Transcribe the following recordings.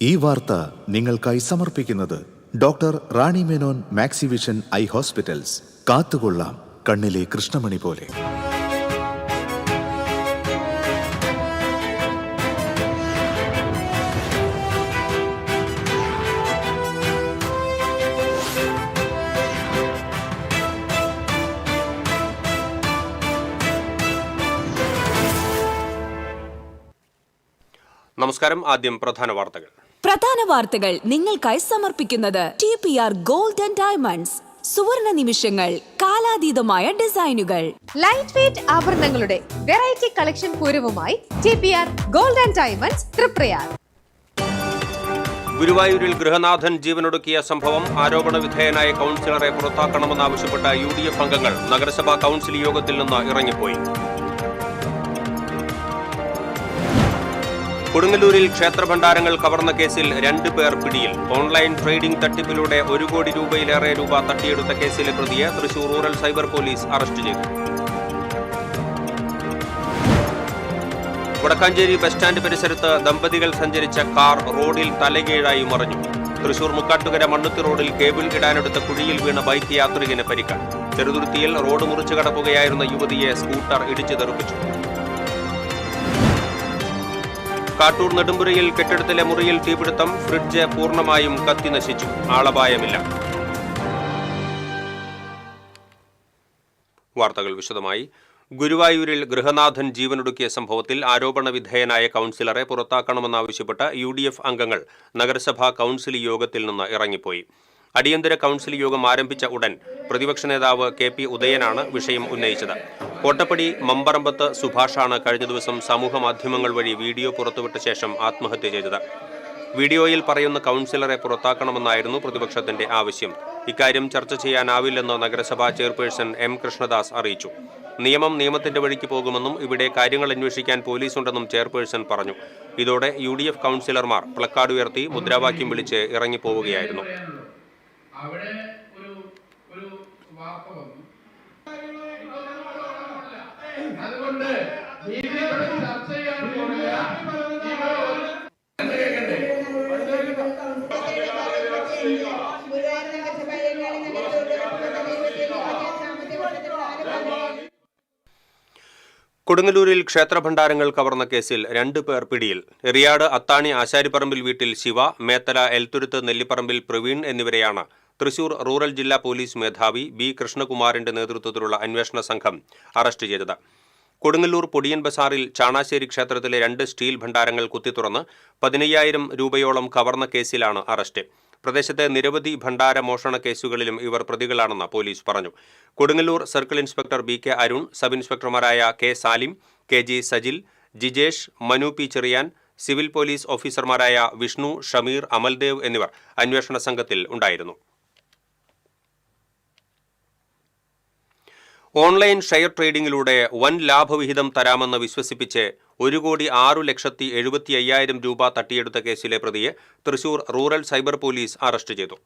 ഈ വാർത്ത നിങ്ങൾക്കായി സമർപ്പിക്കുന്നത് doctor Rani Menon Maxivision I hospitals. കാത്തുകൊള്ളാം കണ്ണിലെ കൃഷ്ണമണി പോലെ. നമസ്കാരം. ആദ്യം പ്രധാന വാർത്തകൾ നിങ്ങൾക്കായി സമർപ്പിക്കുന്നത് TPR ഗോൾഡ് ആൻഡ് ഡയമണ്ട്സ്. സുവർണ നിമിഷങ്ങൾ, കാലാതീതമായ ഡിസൈനുകൾ, ലൈറ്റ് വെയ്റ്റ് ആഭരണങ്ങളുടെ വെറൈറ്റി കളക്ഷൻ പൂരവുമായി TPR gold and diamonds Triprayar. ഗുരുവായൂരിൽ ഗൃഹനാഥൻ ജീവനൊടുക്കിയ സംഭവം. ആരോപണ വിധേയനായ കൗൺസിലറെ പുറത്താക്കണമെന്നാവശ്യപ്പെട്ട UDF അംഗങ്ങൾ നഗരസഭാ കൗൺസിൽ യോഗത്തിൽ നിന്ന് ഇറങ്ങിപ്പോയി. കൊടുങ്ങല്ലൂരിൽ ക്ഷേത്രഭണ്ഡാരങ്ങൾ കവർന്ന കേസിൽ 2 പേർ പിടിയിൽ. ഓൺലൈൻ ട്രേഡിംഗ് തട്ടിപ്പിലൂടെ 1 കോടി രൂപയിലേറെ തട്ടിയെടുത്ത കേസിലെ പ്രതിയെ Thrissur rural cyber police arrest ചെയ്തു. വടക്കാഞ്ചേരി ബസ് സ്റ്റാൻഡ് പരിസരത്ത് ദമ്പതികൾ സഞ്ചരിച്ച കാർ റോഡിൽ തലകീഴായി മറിഞ്ഞു. തൃശൂർ മുക്കാട്ടുകര മണ്ണുത്തി റോഡിൽ കേബിൾ ഇടാനെടുത്ത കുഴിയിൽ വീണ ബൈക്ക് യാത്രികന് പരിക്ക്. ചെറുതുരുത്തിയിൽ റോഡ് മുറിച്ചു കടക്കുകയായിരുന്ന യുവതിയെ സ്കൂട്ടർ ഇടിച്ചു തെറിപ്പിച്ചു. കാട്ടൂർ നെടുമ്പുരയിൽ കെട്ടിടത്തിലെ മുറിയിൽ തീപിടുത്തം. ഫ്രിഡ്ജ് പൂർണ്ണമായും കത്തിനശിച്ചു. ആളപായമില്ല. വാർത്തകൾ വിശദമായി. ഗുരുവായൂരിൽ ഗൃഹനാഥൻ ജീവനൊടുക്കിയ സംഭവത്തിൽ ആരോപണ വിധേയനായ കൗൺസിലറെ പുറത്താക്കണമെന്നാവശ്യപ്പെട്ട് UDF അംഗങ്ങൾ നഗരസഭാ കൗൺസിൽ യോഗത്തിൽ നിന്ന് ഇറങ്ങിപ്പോയി. അടിയന്തര കൗൺസിൽ യോഗം ആരംഭിച്ച ഉടൻ പ്രതിപക്ഷ നേതാവ് KP ഉദയനാണ് വിഷയം ഉന്നയിച്ചത്. കോട്ടപ്പടി മമ്പറമ്പത്ത് സുഭാഷാണ് കഴിഞ്ഞ ദിവസം സമൂഹമാധ്യമങ്ങൾ വഴി വീഡിയോ പുറത്തുവിട്ട ശേഷം ആത്മഹത്യ ചെയ്തത്. വീഡിയോയിൽ പറയുന്ന കൗൺസിലറെ പുറത്താക്കണമെന്നായിരുന്നു പ്രതിപക്ഷത്തിന്റെ ആവശ്യം. ഇക്കാര്യം ചർച്ച ചെയ്യാനാവില്ലെന്ന് നഗരസഭാ ചെയർപേഴ്സൺ M. കൃഷ്ണദാസ് അറിയിച്ചു. നിയമം നിയമത്തിന്റെ വഴിക്ക് പോകുമെന്നും ഇവിടെ കാര്യങ്ങൾ അന്വേഷിക്കാൻ പോലീസുണ്ടെന്നും ചെയർപേഴ്സൺ പറഞ്ഞു. ഇതോടെ UDF കൗൺസിലർമാർ പ്ലക്കാർഡ് ഉയർത്തി മുദ്രാവാക്യം വിളിച്ച് ഇറങ്ങിപ്പോവുകയായിരുന്നു. അവിടെ ഒരു വാർത്ത വന്നു. അതുകൊണ്ട് ചർച്ച ചെയ്യാൻ കൊടുങ്ങല്ലൂരിൽ ക്ഷേത്രഭണ്ഡാരങ്ങൾ കവർന്ന കേസിൽ 2 പേർ പിടിയിൽ. എറിയാട് അത്താണി ആശാരിപ്പറമ്പിൽ വീട്ടിൽ ശിവ, മേത്തല എൽത്തുരുത്ത് നെല്ലിപ്പറമ്പിൽ പ്രവീൺ എന്നിവരെയാണ് തൃശൂർ റൂറൽ ജില്ലാ പോലീസ് മേധാവി B. കൃഷ്ണകുമാറിന്റെ നേതൃത്വത്തിലുള്ള അന്വേഷണ സംഘം അറസ്റ്റ് ചെയ്തത്. കൊടുങ്ങല്ലൂർ പൊടിയൻ ബസാറിൽ ചാണാശ്ശേരി ക്ഷേത്രത്തിലെ 2 സ്റ്റീൽ ഭണ്ഡാരങ്ങൾ കുത്തിത്തുറന്ന് 15,000 രൂപയോളം കവർന്ന കേസിലാണ് അറസ്റ്റ്. പ്രദേശത്തെ നിരവധി ഭണ്ഡാര മോഷണ കേസുകളിലും ഇവർ പ്രതികളാണെന്ന് പോലീസ് പറഞ്ഞു. Kodungallur circle inspector BK Arun, sub ഇൻസ്പെക്ടർമാരായ K. Salim, KG Sajil, Jijesh, Manu P. Cheriyan, civil police ഓഫീസർമാരായ വിഷ്ണു, ഷമീർ, അമൽദേവ് എന്നിവർ അന്വേഷണ സംഘത്തിൽ ഉണ്ടായിരുന്നു. ഓൺലൈൻ ഷെയർ ട്രേഡിംഗിലൂടെ വൻ ലാഭവിഹിതം തരാമെന്ന് വിശ്വസിപ്പിച്ച് 1,06,75,000 രൂപ തട്ടിയെടുത്ത കേസിലെ പ്രതിയെ Thrissur rural cyber police arrest ചെയ്തു.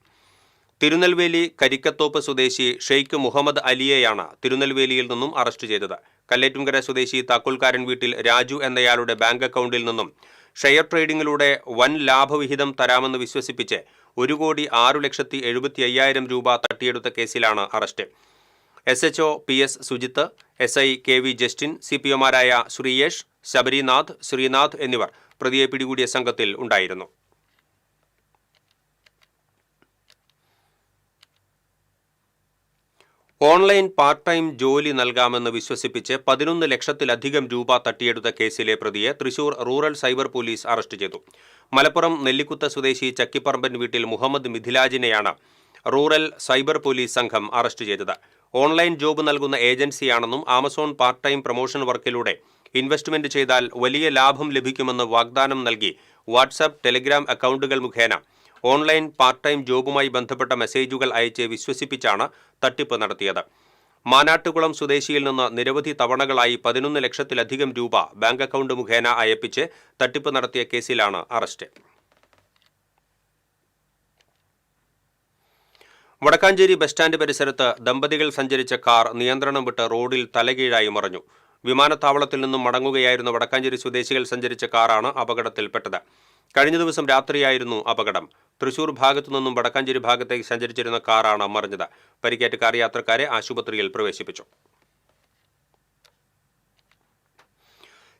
തിരുനെൽവേലി കരിക്കത്തോപ്പ് സ്വദേശി ഷെയ്ഖ് മുഹമ്മദ് അലിയെയാണ് തിരുനെൽവേലിയിൽ നിന്നും അറസ്റ്റ് ചെയ്തത്. കല്ലേറ്റുംകര സ്വദേശി താക്കോൽക്കാരൻ വീട്ടിൽ രാജു എന്നയാളുടെ ബാങ്ക് അക്കൗണ്ടിൽ നിന്നും ഷെയർ ട്രേഡിംഗിലൂടെ വൻ ലാഭവിഹിതം തരാമെന്ന് വിശ്വസിപ്പിച്ച് 1,06,75,000 രൂപ തട്ടിയെടുത്ത കേസിലാണ് arrest. SHO PS Sujith, SI KV Justin, CPOമാരായ ശ്രീയേഷ്, ശബരിനാഥ്, ശ്രീനാഥ് എന്നിവർ പ്രതിയെ പിടികൂടിയ സംഘത്തിൽ ഉണ്ടായിരുന്നു. ഓൺലൈൻ പാർട്ട് ടൈം ജോലി നൽകാമെന്ന് വിശ്വസിപ്പിച്ച് 11 ലക്ഷത്തിലധികം രൂപ തട്ടിയെടുത്ത കേസിലെ പ്രതിയെ Thrissur rural cyber police arrest ചെയ്തു. മലപ്പുറം നെല്ലിക്കുത്ത് സ്വദേശി ചക്കിപ്പറമ്പൻ വീട്ടിൽ മുഹമ്മദ് മിഥിലാജിനെയാണ് റൂറൽ സൈബർ പോലീസ് സംഘം അറസ്റ്റ് ചെയ്തത്. ഓൺലൈൻ ജോബ് നൽകുന്ന ഏജൻസിയാണെന്നും ആമസോൺ പാർട്ട് ടൈം പ്രൊമോഷൻ വർക്കിലൂടെ ഇൻവെസ്റ്റ്മെന്റ് ചെയ്താൽ വലിയ ലാഭം ലഭിക്കുമെന്ന് വാഗ്ദാനം നൽകി വാട്സാപ്പ്, ടെലിഗ്രാം അക്കൗണ്ടുകൾ മുഖേന ഓൺലൈൻ പാർട്ട് ടൈം ജോബുമായി ബന്ധപ്പെട്ട മെസ്സേജുകൾ അയച്ച് വിശ്വസിപ്പിച്ചാണ് തട്ടിപ്പ് നടത്തിയത്. മാനാട്ടുകുളം സ്വദേശിയിൽ നിന്ന് നിരവധി തവണകളായി 11 ലക്ഷത്തിലധികം രൂപ ബാങ്ക് അക്കൗണ്ട് മുഖേന അയപ്പിച്ച് തട്ടിപ്പ് നടത്തിയ കേസിലാണ് അറസ്റ്റ്. വടക്കാഞ്ചേരി ബസ് സ്റ്റാൻഡ് പരിസരത്ത് ദമ്പതികൾ സഞ്ചരിച്ച കാർ നിയന്ത്രണം വിട്ട് റോഡിൽ തലകീഴായി മറിഞ്ഞു. വിമാനത്താവളത്തിൽ നിന്നും മടങ്ങുകയായിരുന്ന വടക്കാഞ്ചേരി സ്വദേശികൾ സഞ്ചരിച്ച കാറാണ് അപകടത്തിൽപ്പെട്ടത്. കഴിഞ്ഞ ദിവസം രാത്രിയായിരുന്നു അപകടം. തൃശൂർ ഭാഗത്തു നിന്നും വടക്കാഞ്ചേരി ഭാഗത്തേക്ക് സഞ്ചരിച്ചിരുന്ന കാറാണ് മറിഞ്ഞത്. പരിക്കേറ്റ കാർ യാത്രക്കാരെ ആശുപത്രിയിൽ പ്രവേശിപ്പിച്ചു.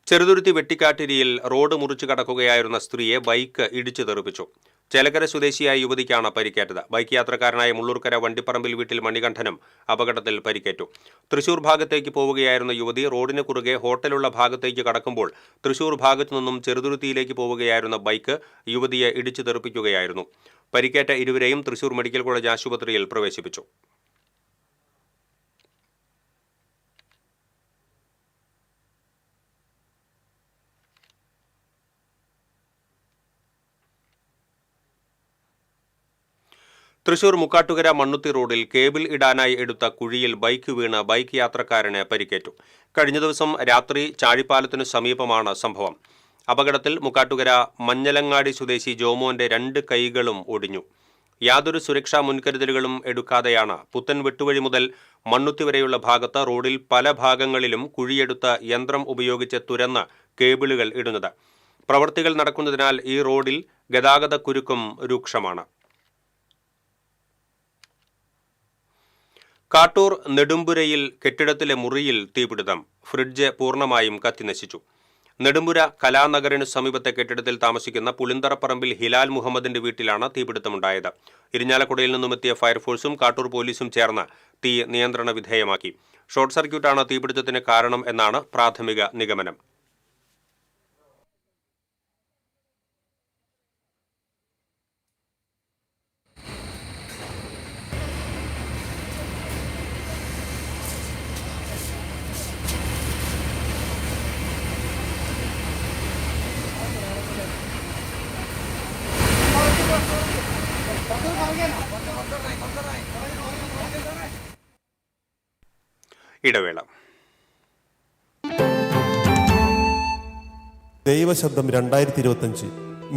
ചെറുതുരുത്തി വെട്ടിക്കാട്ടിരിയിൽ റോഡ് മുറിച്ചു കടക്കുകയായിരുന്ന സ്ത്രീയെ ബൈക്ക് ഇടിച്ചു തെറിപ്പിച്ചു. ചേലക്കര സ്വദേശിയായ യുവതിക്കാണ് പരിക്കേറ്റത്. ബൈക്ക് യാത്രക്കാരനായ മുള്ളൂർക്കര വണ്ടിപ്പറമ്പിൽ വീട്ടിൽ മണികണ്ഠനും അപകടത്തിൽ പരിക്കേറ്റു. തൃശൂർ ഭാഗത്തേക്ക് പോവുകയായിരുന്ന യുവതി റോഡിന് കുറുകെ ഹോട്ടലുള്ള ഭാഗത്തേക്ക് കടക്കുമ്പോൾ തൃശൂർ ഭാഗത്തു നിന്നും ചെറുതുരുത്തിയിലേക്ക് പോവുകയായിരുന്ന ബൈക്ക് യുവതിയെ ഇടിച്ചു തെറിപ്പിക്കുകയായിരുന്നു. പരിക്കേറ്റ ഇരുവരെയും തൃശൂർ മെഡിക്കൽ കോളേജ് ആശുപത്രിയിൽ പ്രവേശിപ്പിച്ചു. തൃശൂർ മുക്കാട്ടുകര മണ്ണുത്തി റോഡിൽ കേബിൾ ഇടാനായി എടുത്ത കുഴിയിൽ ബൈക്ക് വീണ് ബൈക്ക് യാത്രക്കാരന് പരിക്കേറ്റു. കഴിഞ്ഞ ദിവസം രാത്രി ചാഴിപ്പാലത്തിനു സമീപമാണ് സംഭവം. അപകടത്തിൽ മുക്കാട്ടുകര മഞ്ഞലങ്ങാടി സ്വദേശി ജോമോന്റെ 2 കൈകളും ഒടിഞ്ഞു. യാതൊരു സുരക്ഷാ മുൻകരുതലുകളും എടുക്കാതെയാണ് പുത്തൻ വെട്ടുവഴി മുതൽ മണ്ണുത്തി വരെയുള്ള ഭാഗത്ത് റോഡിൽ പല ഭാഗങ്ങളിലും കുഴിയെടുത്ത യന്ത്രം ഉപയോഗിച്ച് തുരന്ന് കേബിളുകൾ ഇടുന്നത്. പ്രവൃത്തികൾ നടക്കുന്നതിനാൽ ഈ റോഡിൽ ഗതാഗത കുരുക്കും രൂക്ഷമാണ്. കാട്ടൂർ നെടുമ്പുരയിൽ കെട്ടിടത്തിലെ മുറിയിൽ തീപിടുത്തം. ഫ്രിഡ്ജ് പൂർണ്ണമായും കത്തിനശിച്ചു. നെടുമ്പുര കലാനഗറിനു സമീപത്തെ കെട്ടിടത്തിൽ താമസിക്കുന്ന പുളിന്തറപ്പറമ്പിൽ ഹിലാൽ മുഹമ്മദിന്റെ വീട്ടിലാണ് തീപിടുത്തമുണ്ടായത്. ഇരിഞ്ഞാലക്കുടയിൽ നിന്നുമെത്തിയ ഫയർഫോഴ്സും കാട്ടൂർ പോലീസും ചേർന്ന് തീ നിയന്ത്രണ വിധേയമാക്കി. ഷോർട്ട് സർക്യൂട്ടാണ് തീപിടുത്തത്തിന് കാരണം എന്നാണ് പ്രാഥമിക നിഗമനം. ഇടവേള. ദൈവശബ്ദം 2025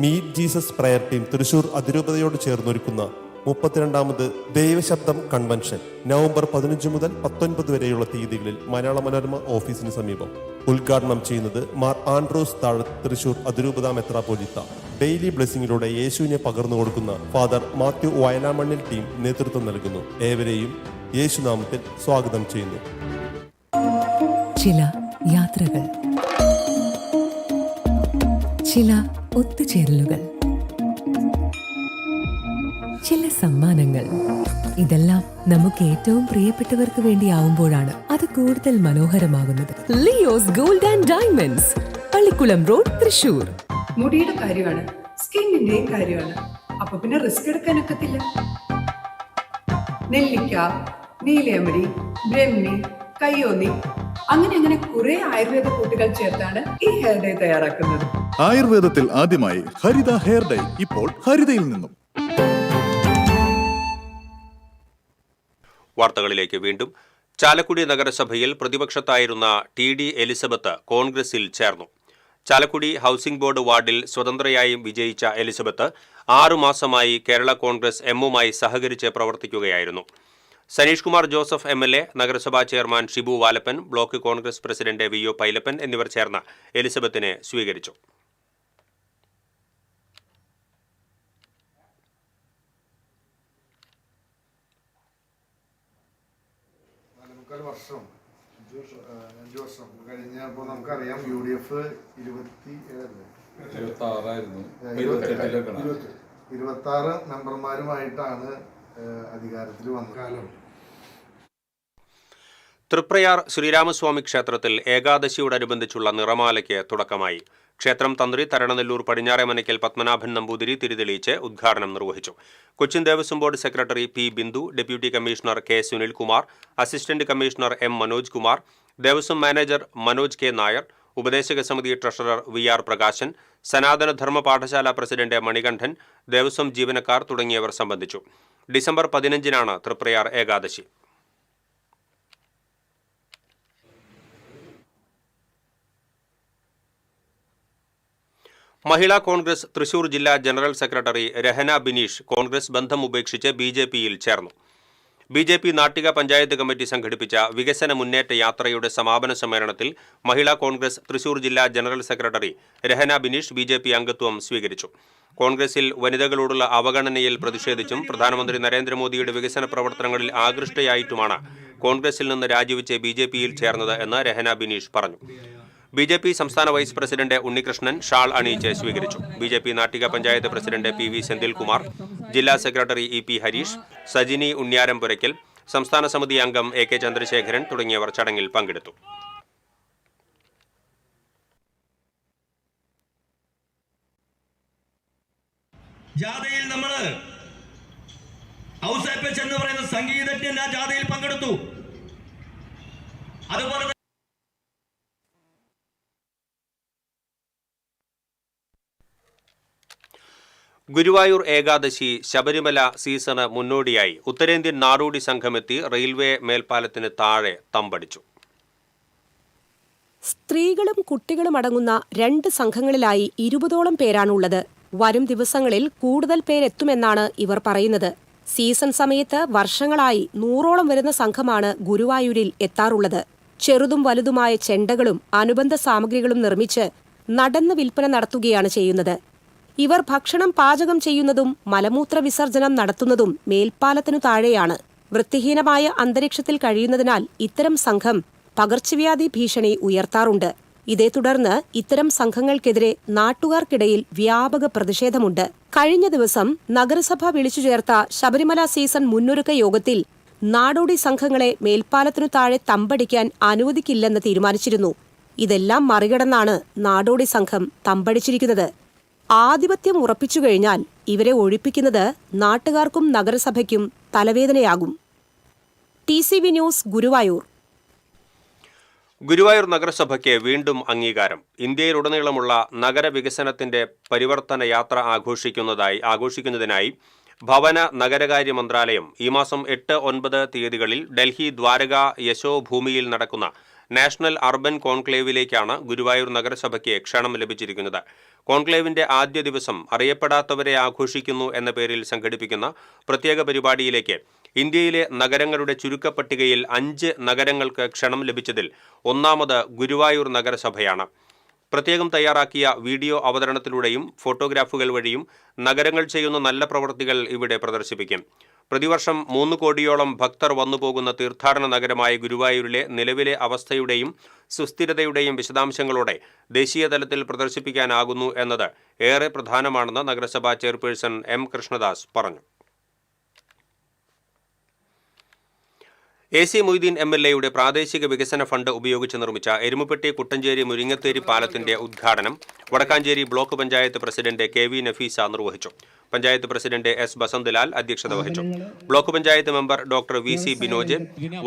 meet Jesus prayer team Thrissur അതിരൂപതയോട് ചേർന്നൊരുക്കുന്ന 32ാമത് ദൈവശബ്ദം കൺവെൻഷൻ നവംബർ 15 മുതൽ 19 വരെയുള്ള തീയതികളിൽ മലയാള മനോരമ ഓഫീസിന് സമീപം. ഉദ്ഘാടനം ചെയ്യുന്നത് മാർ ആൻഡ്രോസ് താഴത്ത് തൃശൂർ അതിരൂപത മെത്രാപ്പോലീത്ത. ഡെയിലി ബ്ലെസ്സിങ്ങിലൂടെ യേശുവിനെ പകർന്നു കൊടുക്കുന്ന ഫാദർ മാത്യു വയലാമണ്ണിൽ ടീം നേതൃത്വം നൽകുന്നു. ഏവരെയും യേശുനാമത്തിൽ സ്വാഗതം ചെയ്യുന്നു. ചില യാത്രകൾ, ചില ഒത്തുചേരലുകൾ, ചില സമ്മാനങ്ങൾ, ഇതെല്ലാം നമുക്ക് ഏറ്റവും പ്രിയപ്പെട്ടവർക്ക് വേണ്ടിയാവുമ്പോഴാണ് അത് കൂടുതൽ മനോഹരമാകുന്നത്. Leo's gold and diamonds, Pallikulam road, Thrissur. മുടിയുടെ കാര്യമാണ്, സ്കിന്നിന്റെയും കാര്യമാണ്. അപ്പൊ പിന്നെ റിസ്ക് എടുക്കാനൊക്കത്തില്ല. നെല്ലിക്ക, നീലയമരി, ബ്രഹ്മി, കയ്യോന്നി, അങ്ങനെ കുറെ ആയുർവേദ കൂട്ടുകൾ ചേർത്താണ് ഈ ഹെയർ ഡേ തയ്യാറാക്കുന്നത്. ആയുർവേദത്തിൽ ആദ്യമായി ഹരിത ഹെയർ ഡേ ഇപ്പോൾ ഹരിതയിൽ നിന്നും. വാർത്തകളിലേക്ക് വീണ്ടും. ചാലക്കുടി നഗരസഭയിൽ പ്രതിപക്ഷത്തായിരുന്ന TD എലിസബത്ത് കോൺഗ്രസിൽ ചേർന്നു. ചാലക്കുടി ഹൗസിംഗ് ബോർഡ് വാർഡിൽ സ്വതന്ത്രയായി വിജയിച്ച എലിസബത്ത് 6 മാസമായി കേരള കോൺഗ്രസ് എമ്മുമായി സഹകരിച്ച് പ്രവർത്തിക്കുകയായിരുന്നു. സനീഷ് കുമാർ ജോസഫ് MLA, നഗരസഭാ chairman Shibu Valappan, block Congress president VO Pailappan എന്നിവർ ചേർന്ന് എലിസബത്തിനെ സ്വീകരിച്ചു. വർഷം 5 വർഷം കഴിഞ്ഞപ്പോൾ നമുക്കറിയാം UDF 26 മെമ്പർമാരുമായിട്ടാണ് അധികാരത്തിൽ വന്ന കാലം. തൃപ്രയാർ ശ്രീരാമസ്വാമി ക്ഷേത്രത്തിൽ ഏകാദശിയോടനുബന്ധിച്ചുള്ള നിറമാലയ്ക്ക് തുടക്കമായി. ക്ഷേത്രം തന്ത്രി തരണനെല്ലൂർ പടിഞ്ഞാറേമനയ്ക്കൽ പത്മനാഭൻ നമ്പൂതിരി തിരിതെളിയിച്ച് ഉദ്ഘാടനം നിർവഹിച്ചു. Cochin Devaswom board secretary P. Bindu, deputy commissioner K. Sunilkumar, assistant commissioner M. Manoj Kumar, Devaswom manager Manoj K. Nair, ഉപദേശക സമിതി ട്രഷറർ VR പ്രകാശൻ, സനാതന ധർമ്മ പാഠശാല പ്രസിഡന്റ് മണികണ്ഠൻ, ദേവസ്വം ജീവനക്കാർ തുടങ്ങിയവർ സംബന്ധിച്ചു. ഡിസംബർ 15-നാണ് തൃപ്രയാർ ഏകാദശി. മഹിളാ കോൺഗ്രസ് തൃശൂർ ജില്ലാ ജനറൽ സെക്രട്ടറി രഹന ബിനീഷ് കോൺഗ്രസ് ബന്ധം ഉപേക്ഷിച്ച് BJPയിൽ ചേർന്നു. BJP നാട്ടിക പഞ്ചായത്ത് കമ്മിറ്റി സംഘടിപ്പിച്ച വികസന മുന്നേറ്റ യാത്രയുടെ സമാപന സമ്മേളനത്തിൽ മഹിളാ കോൺഗ്രസ് തൃശൂർ ജില്ലാ general secretary Rahana Bineesh BJP അംഗത്വം സ്വീകരിച്ചു. കോൺഗ്രസിൽ വനിതകളോടുള്ള അവഗണനയിൽ പ്രതിഷേധിച്ചും പ്രധാനമന്ത്രി നരേന്ദ്രമോദിയുടെ വികസന പ്രവർത്തനങ്ങളിൽ ആകൃഷ്ടയായിട്ടുമാണ് കോൺഗ്രസിൽ നിന്ന് രാജിവെച്ച് BJPയിൽ ചേർന്നത് എന്ന് രഹന ബിനീഷ് പറഞ്ഞു. BJP സംസ്ഥാന വൈസ് പ്രസിഡന്റ് ഉണ്ണികൃഷ്ണൻ ഷാൾ അണിയിച്ച് സ്വീകരിച്ചു. BJP Nattika panchayat president PV Senthilkumar, ജില്ലാ സെക്രട്ടറി EP ഹരീഷ്, സജിനി ഉണ്ണിയാരംപുരയ്ക്കൽ, സംസ്ഥാന സമിതി അംഗം AK ചന്ദ്രശേഖരൻ തുടങ്ങിയവർ ചടങ്ങിൽ പങ്കെടുത്തു. ജാഥയിൽ നമ്മൾ ഔസേപ്പച്ച് എന്ന് പറയുന്ന സംഗീതജ്ഞൻ ആ ജാഥയിൽ പങ്കെടുത്തു. അതുപോലെ ഗുരുവായൂർ ഏകാദശി ശബരിമല സീസണ് മുന്നോടിയായി ഉത്തരേന്ത്യൻ നാടോടി സംഘമെത്തി റെയിൽവേ മേൽപ്പാലത്തിന് താഴെ തമ്പടിച്ചു. സ്ത്രീകളും കുട്ടികളും അടങ്ങുന്ന 2 സംഘങ്ങളിലായി 20ഓളം പേരാണുള്ളത്. വരും ദിവസങ്ങളിൽ കൂടുതൽ പേരെത്തുമെന്നാണ് ഇവർ പറയുന്നത്. സീസൺ സമയത്ത് വർഷങ്ങളായി 100ഓളം വരുന്ന സംഘമാണ് ഗുരുവായൂരിൽ എത്താറുള്ളത്. ചെറുതും വലുതുമായ ചെണ്ടകളും അനുബന്ധ സാമഗ്രികളും നിർമ്മിച്ച് നടന്ന് വിൽപ്പന നടത്തുകയാണ് ചെയ്യുന്നത്. ഇവർ ഭക്ഷണം പാചകം ചെയ്യുന്നതും മലമൂത്ര വിസർജനം നടത്തുന്നതും മേൽപ്പാലത്തിനു താഴെയാണ്. വൃത്തിഹീനമായ അന്തരീക്ഷത്തിൽ കഴിയുന്നതിനാൽ ഇത്തരം സംഘം പകർച്ചവ്യാധി ഭീഷണി ഉയർത്താറുണ്ട്. ഇതേ തുടർന്ന് ഇത്തരം സംഘങ്ങൾക്കെതിരെ നാട്ടുകാർക്കിടയിൽ വ്യാപക പ്രതിഷേധമുണ്ട്. കഴിഞ്ഞ ദിവസം നഗരസഭ വിളിച്ചു ചേർത്ത ശബരിമല സീസൺ മുന്നൊരുക്ക യോഗത്തിൽ നാടോടി സംഘങ്ങളെ മേൽപ്പാലത്തിനു താഴെ തമ്പടിക്കാൻ അനുവദിക്കില്ലെന്ന് തീരുമാനിച്ചിരുന്നു. ഇതെല്ലാം മറികടന്നാണ് നാടോടി സംഘം തമ്പടിച്ചിരിക്കുന്നത്. ആധിപത്യം ഉറപ്പിച്ചു കഴിഞ്ഞാൽ ഇവരെ ഒഴിപ്പിക്കുന്നത് നാട്ടുകാർക്കും നഗരസഭയ്ക്കും തലവേദനയാകും. TCV news, Guruvayur. ഗുരുവായൂർ നഗരസഭയ്ക്ക് വീണ്ടും അംഗീകാരം. ഇന്ത്യയിലുടനീളമുള്ള നഗരവികസനത്തിന്റെ പരിവർത്തന യാത്ര ആഘോഷിക്കുന്നതിനായി ഭവന നഗരകാര്യ മന്ത്രാലയം ഈ മാസം 8, 9 തീയതികളിൽ ഡൽഹി ദ്വാരക യശോ ഭൂമിയിൽ നടക്കുന്ന നാഷണൽ അർബൻ കോൺക്ലേവിലേക്കാണ് ഗുരുവായൂർ നഗരസഭയ്ക്ക് ക്ഷണം ലഭിച്ചിരിക്കുന്നത്. കോൺക്ലേവിന്റെ ആദ്യ ദിവസം അറിയപ്പെടാത്തവരെ ആഘോഷിക്കുന്നു എന്ന പേരിൽ സംഘടിപ്പിക്കുന്ന പ്രത്യേക പരിപാടിയിലേക്ക് ഇന്ത്യയിലെ നഗരങ്ങളുടെ ചുരുക്കപ്പട്ടികയിൽ 5 നഗരങ്ങൾക്ക് ക്ഷണം ലഭിച്ചതിൽ ഒന്നാമത് ഗുരുവായൂർ നഗരസഭയാണ്. പ്രത്യേകം തയ്യാറാക്കിയ വീഡിയോ അവതരണത്തിലൂടെയും ഫോട്ടോഗ്രാഫുകൾ വഴിയും നഗരങ്ങൾ ചെയ്യുന്ന നല്ല പ്രവൃത്തികൾ ഇവിടെ പ്രദർശിപ്പിക്കും. പ്രതിവർഷം 3 കോടിയോളം ഭക്തർ വന്നുപോകുന്ന തീർത്ഥാടന നഗരമായ ഗുരുവായൂരിലെ നിലവിലെ അവസ്ഥയുടെയും സുസ്ഥിരതയുടെയും വിശദാംശങ്ങളോടെ ദേശീയ തലത്തിൽ പ്രദർശിപ്പിക്കാനാകുന്നു എന്നത് ഏറെ പ്രധാനമാണെന്ന് നഗരസഭാ ചെയർപേഴ്സൺ M. കൃഷ്ണദാസ് പറഞ്ഞു. AC മൊയ്തീൻ MLAയുടെ പ്രാദേശിക വികസന ഫണ്ട് ഉപയോഗിച്ച് നിർമ്മിച്ച എരുമപ്പെട്ടി കുട്ടഞ്ചേരി മുരിങ്ങത്തേരി പാലത്തിന്റെ ഉദ്ഘാടനം Vadakkanchery block panchayat president KV Nafeesa നിർവഹിച്ചു. Panchayat president S. ബസന്ത്ലാൽ അധ്യക്ഷത വഹിച്ചു. Block panchayat member doctor VC Binoj,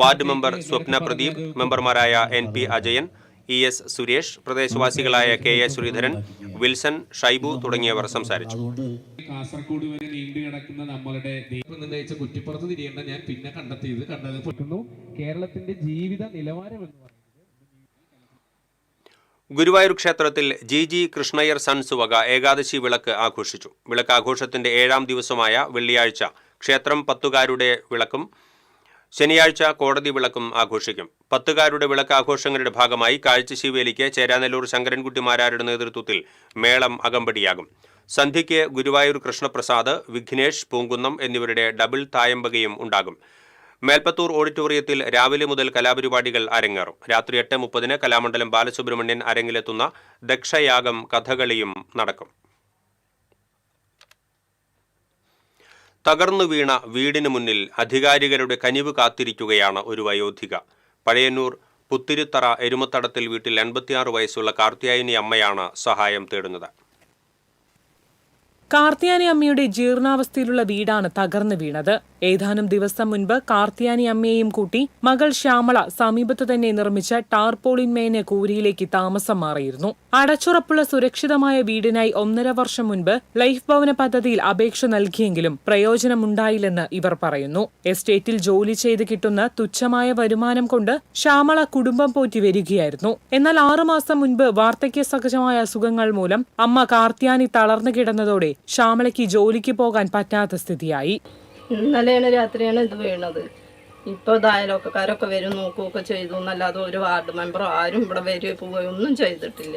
ward member Swapna Pradeep, മെമ്പർമാരായ NP അജയൻ, ES സുരേഷ്, പ്രദേശവാസികളായ KA ശ്രീധരൻ, വിൽസൺ, ഷൈബു തുടങ്ങിയവർ സംസാരിച്ചു. കാസർഗോഡ് വരെ നീണ്ടു കിടക്കുന്ന നമ്മളുടെ നിർണയിച്ച കുറ്റിപ്പുറത്ത് തിരിയേണ്ട ഞാൻ പിന്നെ കണ്ടത് കേരളത്തിന്റെ ജീവിത നിലവാരം എന്ന് പറയുന്നത്. ഗുരുവായൂർ ക്ഷേത്രത്തിൽ GG കൃഷ്ണയ്യർ സൺസ് വക ഏകാദശി വിളക്ക് ആഘോഷിച്ചു. വിളക്ക് ആഘോഷത്തിന്റെ 7ാം ദിവസമായ വെള്ളിയാഴ്ച ക്ഷേത്രം പത്തുകാരുടെ വിളക്കും ശനിയാഴ്ച കോടതി വിളക്കും ആഘോഷിക്കും. പത്തുകാരുടെ വിളക്ക് ആഘോഷങ്ങളുടെ ഭാഗമായി കാഴ്ചശീവേലിക്ക് ചേരാനെല്ലൂർ ശങ്കരൻകുട്ടിമാരാരുടെ നേതൃത്വത്തിൽ മേളം അകമ്പടിയാകും. സന്ധ്യയ്ക്ക് ഗുരുവായൂർ കൃഷ്ണപ്രസാദ്, വിഘ്നേഷ്, പൂങ്കുന്നം എന്നിവരുടെ ഡബിൾ തായമ്പകയും ഉണ്ടാകും. മേൽപ്പത്തൂർ ഓഡിറ്റോറിയത്തിൽ രാവിലെ മുതൽ കലാപരിപാടികൾ അരങ്ങേറും. രാത്രി 8:30 കലാമണ്ഡലം ബാലസുബ്രഹ്മണ്യൻ അരങ്ങിലെത്തുന്ന ദക്ഷയാഗം കഥകളിയും നടക്കും. തകർന്നു വീണ വീടിനു മുന്നിൽ അധികാരികളുടെ കനിവ് കാത്തിരിക്കുകയാണ് ഒരു വയോധിക. പഴയന്നൂർ പുത്തിരിത്തറ എരുമത്തടത്തിൽ വീട്ടിൽ 86 വയസ്സുള്ള കാർത്തിയായനി അമ്മയാണ് സഹായം തേടുന്നത്. കാർത്തിയാനി അമ്മയുടെ ജീർണാവസ്ഥയിലുള്ള വീടാണ് തകർന്നു വീണത്. ഏതാനും ദിവസം മുൻപ് കാർത്തിയാനി അമ്മയെയും കൂട്ടി മകൾ ശ്യാമള സമീപത്തു തന്നെ നിർമ്മിച്ച ടാർപോളിൻ മേഞ്ഞ കൂരിയിലേക്ക് താമസം മാറിയിരുന്നു. അടച്ചുറപ്പുള്ള സുരക്ഷിതമായ വീടിനായി 1.5 വർഷം മുൻപ് ലൈഫ് ഭവന പദ്ധതിയിൽ അപേക്ഷ നൽകിയെങ്കിലും പ്രയോജനമുണ്ടായില്ലെന്ന് ഇവർ പറയുന്നു. എസ്റ്റേറ്റിൽ ജോലി ചെയ്ത് കിട്ടുന്ന തുച്ഛമായ വരുമാനം കൊണ്ട് ശ്യാമള കുടുംബം പോറ്റി വരികയായിരുന്നു. എന്നാൽ 6 മാസം മുൻപ് വാർദ്ധക്യ സഹജമായ അസുഖങ്ങൾ മൂലം അമ്മ കാർത്തിയാനി തളർന്നു കിടന്നതോടെ ശ്യാമളയ്ക്ക് ജോലിക്ക് പോകാൻ പറ്റാത്ത സ്ഥിതിയായി. ഇന്നലെയാണ് രാത്രിയാണ് ഇത് വീണത്. ഇപ്പോൾ അയൽവക്കക്കാരൊക്കെ വരും നോക്കുകയൊക്കെ ചെയ്തു എന്നല്ലാതെ ഒരു വാർഡ് മെമ്പറോ ആരും ഇവിടെ വരികയോ പോവുകയോ ഒന്നും ചെയ്തിട്ടില്ല.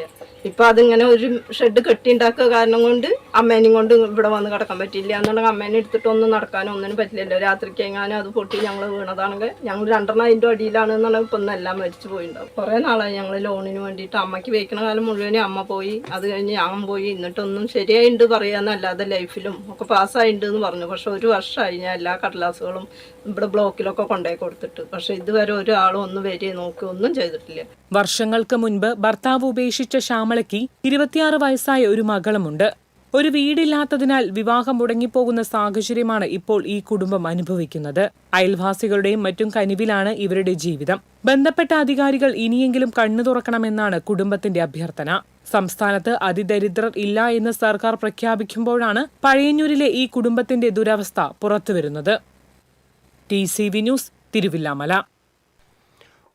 ഇപ്പം അതിങ്ങനെ ഒരു ഷെഡ് കെട്ടിയുണ്ടാക്കുക കാരണം കൊണ്ട് അമ്മേനെയും കൊണ്ട് ഇവിടെ വന്ന് കിടക്കാൻ പറ്റില്ല എന്നുണ്ടെങ്കിൽ അമ്മേനെ എടുത്തിട്ടൊന്നും നടക്കാനോ ഒന്നിനും പറ്റില്ലല്ലോ. രാത്രിക്ക് എങ്ങാനും അത് പൊട്ടി ഞങ്ങൾ വീണതാണെങ്കിൽ ഞങ്ങൾ 2.5 അതിൻ്റെ അടിയിലാണെന്നുണ്ടെങ്കിൽ ഇപ്പം എല്ലാം മരിച്ചു പോയിണ്ടാവും. കുറേ നാളായി ഞങ്ങൾ ലോണിന് വേണ്ടിയിട്ട് അമ്മയ്ക്ക് വയ്ക്കണ കാലം മുഴുവനും അമ്മ പോയി, അത് കഴിഞ്ഞ് ഞാൻ പോയി, എന്നിട്ടൊന്നും ശരിയായിട്ടുണ്ട് പറയാന്നല്ലാതെ ലൈഫിലും ഒക്കെ പാസ്സായിട്ടുണ്ട് എന്ന് പറഞ്ഞു. പക്ഷെ 1 വർഷമായി ഞാൻ എല്ലാ കടലാസുകളും ഇവിടെ ബ്ലോക്കിലൊക്കെ കൊണ്ടുപോയി കൊടുത്തിട്ട്. പക്ഷെ ഇതുവരെ ഒരാളും ഒന്ന് വരിക നോക്കി ഒന്നും ചെയ്തിട്ടില്ല. വർഷങ്ങൾക്ക് മുൻപ് ഭർത്താവ് ഉപേക്ഷിച്ച ശ്യാമളയ്ക്ക് 26 വയസ്സായ ഒരു മകളുമുണ്ട്. ഒരു വീടില്ലാത്തതിനാൽ വിവാഹം മുടങ്ങിപ്പോകുന്ന സാഹചര്യമാണ് ഇപ്പോൾ ഈ കുടുംബം അനുഭവിക്കുന്നത്. അയൽവാസികളുടെയും മറ്റും കനിവിലാണ് ഇവരുടെ ജീവിതം. ബന്ധപ്പെട്ട അധികാരികൾ ഇനിയെങ്കിലും കണ്ണു തുറക്കണമെന്നാണ് കുടുംബത്തിന്റെ അഭ്യർത്ഥന. സംസ്ഥാനത്ത് അതിദരിദ്രർ ഇല്ല എന്ന് സർക്കാർ പ്രഖ്യാപിക്കുമ്പോഴാണ് പഴയന്നൂരിലെ ഈ കുടുംബത്തിന്റെ ദുരവസ്ഥ പുറത്തുവരുന്നത്. TCV news, Thiruvilwamala.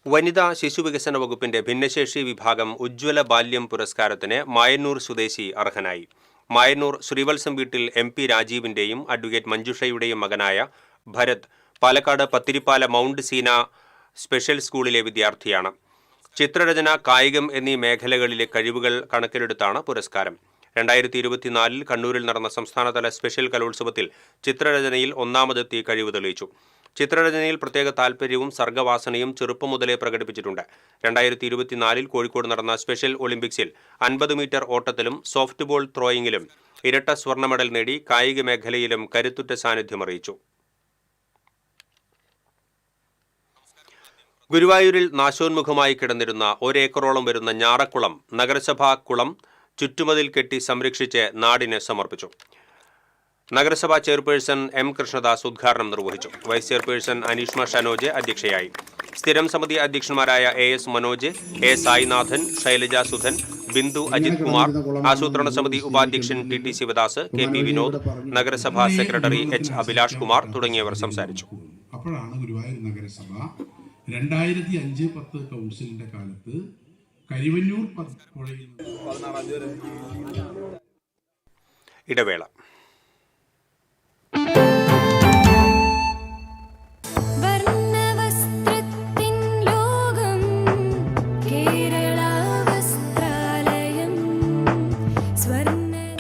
വനിതാ ശിശുവികസന വകുപ്പിന്റെ ഭിന്നശേഷി വിഭാഗം ഉജ്ജ്വല ബാല്യം പുരസ്കാരത്തിന് മായന്നൂർ സ്വദേശി അർഹനായി. മായന്നൂർ ശ്രീവത്സം വീട്ടിൽ MP രാജീവിന്റെയും അഡ്വക്കേറ്റ് മഞ്ജുഷയുടെയും മകനായ ഭരത് പാലക്കാട് പത്തിരിപ്പാല മൗണ്ട് സീന സ്പെഷ്യൽ സ്കൂളിലെ വിദ്യാർത്ഥിയാണ്. ചിത്രരചന, കായികം എന്നീ മേഖലകളിലെ കഴിവുകൾ കണക്കിലെടുത്താണ് പുരസ്കാരം. 2024 കണ്ണൂരിൽ നടന്ന സംസ്ഥാനതല സ്പെഷ്യൽ കലോത്സവത്തിൽ ചിത്രരചനയിൽ ഒന്നാമതെത്തി കഴിവ് തെളിയിച്ചു. ചിത്രരചനയിൽ പ്രത്യേക താൽപ്പര്യവും സർഗവാസനയും ചെറുപ്പം മുതലേ പ്രകടിപ്പിച്ചിട്ടുണ്ട്. 2024 കോഴിക്കോട് നടന്ന സ്പെഷ്യൽ ഒളിമ്പിക്സിൽ 50 മീറ്റർ ഓട്ടത്തിലും സോഫ്റ്റ് ബോൾ ത്രോയിങ്ങിലും ഇരട്ട സ്വർണ്ണ മെഡൽ നേടി കായിക മേഖലയിലും കരുത്തുറ്റ സാന്നിധ്യമറിയിച്ചു. ഗുരുവായൂരിൽ നാശോന്മുഖമായി കിടന്നിരുന്ന 1 ഏക്കറോളം വരുന്ന ഞാറക്കുളം നഗരസഭാ കുളം ചുറ്റുമതിൽ കെട്ടി സംരക്ഷിച്ച് നാടിന് സമർപ്പിച്ചു. നഗരസഭാ ചെയർപേഴ്സൺ M. കൃഷ്ണദാസ് ഉദ്ഘാടനം നിർവഹിച്ചു. വൈസ് ചെയർപേഴ്സൺ അനീഷ്മ ഷനോജ് അധ്യക്ഷയായി. സ്ഥിരം സമിതി അധ്യക്ഷന്മാരായ AS മനോജ്, A. സായിനാഥൻ, ശൈലജ സുധൻ, ബിന്ദു അജിത് കുമാർ, ആസൂത്രണ സമിതി ഉപാധ്യക്ഷൻ TT ശിവദാസ്, KP വിനോദ്, നഗരസഭാ സെക്രട്ടറി H. അഭിലാഷ് കുമാർ തുടങ്ങിയവർ സംസാരിച്ചു. അപ്പോഴാണ് ഗുരുവായൂർ നഗരസഭ 2005-10 കൗൺസിലിന്റെ കാലത്ത് കരിവന്നൂർ പുഴയിൽ ഇടവേള.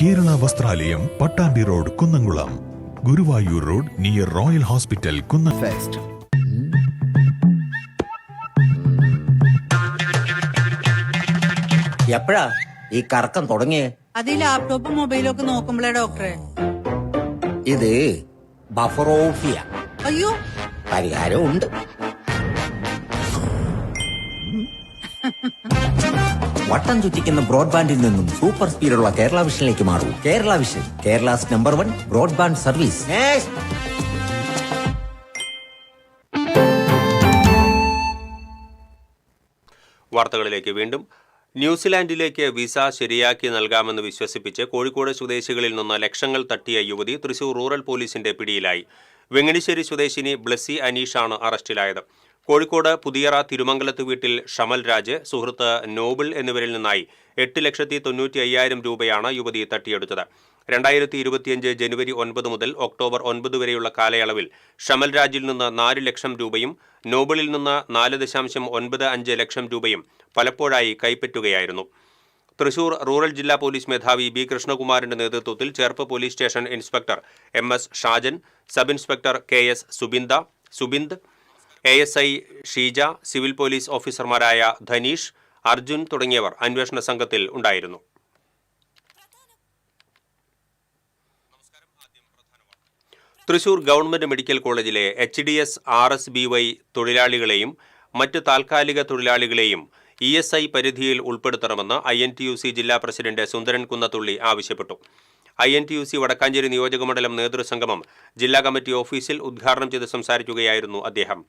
Kerala Vasthralayam, Pattambi road, Kunnamkulam. Guruvayur road near royal hospital, Kunnamkulam. എപ്പോഴാ ഈ കറക്കം തുടങ്ങിയേ? അത് ലാപ്ടോപ്പും മൊബൈലും ഒക്കെ നോക്കുമ്പോഴേ ഡോക്ടറെ. ഇത് ബഫറോഫിയ. അയ്യോ, പരിഹാരം ഉണ്ട്. വട്ടം ചുറ്റിക്കുന്ന ബ്രോഡ്ബാൻഡിൽ നിന്നും സൂപ്പർ സ്പീഡുള്ള കേരള വിഷനിലേക്ക് മാറൂ. Kerala vision, Kerala's number 1 broadband service. വാർത്തകളിലേക്ക് വീണ്ടും. ന്യൂസിലാൻഡിലേക്ക് വിസ ശരിയാക്കി നൽകാമെന്ന് വിശ്വസിപ്പിച്ച് കോഴിക്കോട് സ്വദേശികളിൽ നിന്ന് ലക്ഷങ്ങൾ തട്ടിയ യുവതി തൃശൂർ റൂറൽ പോലീസിന്റെ പിടിയിലായി. വെങ്ങണിശ്ശേരി സ്വദേശിനി ബ്ലസ്സി അനീഷാണ് അറസ്റ്റിലായത്. കോഴിക്കോട് പുതിയറ തിരുമംഗലത്ത് വീട്ടിൽ ഷമൽ രാജ്, സുഹൃത്ത് നോബിൾ എന്നിവരിൽ നിന്നായി 8,95,000 രൂപയാണ് യുവതി തട്ടിയെടുത്തത്. 2025 ജനുവരി 9 മുതൽ ഒക്ടോബർ 9 വരെയുള്ള കാലയളവിൽ ഷമൽ രാജിൽ നിന്ന് 4 ലക്ഷം രൂപയും നോബിളിൽ നിന്ന് 4.95 ലക്ഷം രൂപയും പലപ്പോഴായി കൈപ്പറ്റുകയായിരുന്നു. തൃശൂർ റൂറൽ ജില്ലാ പോലീസ് മേധാവി B. കൃഷ്ണകുമാറിന്റെ നേതൃത്വത്തിൽ Cherpu police station inspector MS Shajan, sub inspector KS Subind, ASI Sheeja, civil police ഓഫീസർമാരായ ധനീഷ്, അർജുൻ തുടങ്ങിയവർ അന്വേഷണ സംഘത്തിൽ ഉണ്ടായിരുന്നു. തൃശൂർ ഗവൺമെന്റ് മെഡിക്കൽ കോളേജിലെ HDS RSBY തൊഴിലാളികളെയും മറ്റ് താൽക്കാലിക തൊഴിലാളികളെയും ESI പരിധിയിൽ ഉൾപ്പെടുത്തണമെന്ന് INTUC ജില്ലാ പ്രസിഡന്റ് സുന്ദരൻ കുന്നത്തുള്ളി ആവശ്യപ്പെട്ടു. INTUC വടക്കാഞ്ചേരി നിയോജകമണ്ഡലം നേതൃസംഗമം ജില്ലാ കമ്മിറ്റി ഓഫീസിൽ ഉദ്ഘാടനം ചെയ്ത് സംസാരിക്കുകയായിരുന്നു അദ്ദേഹം.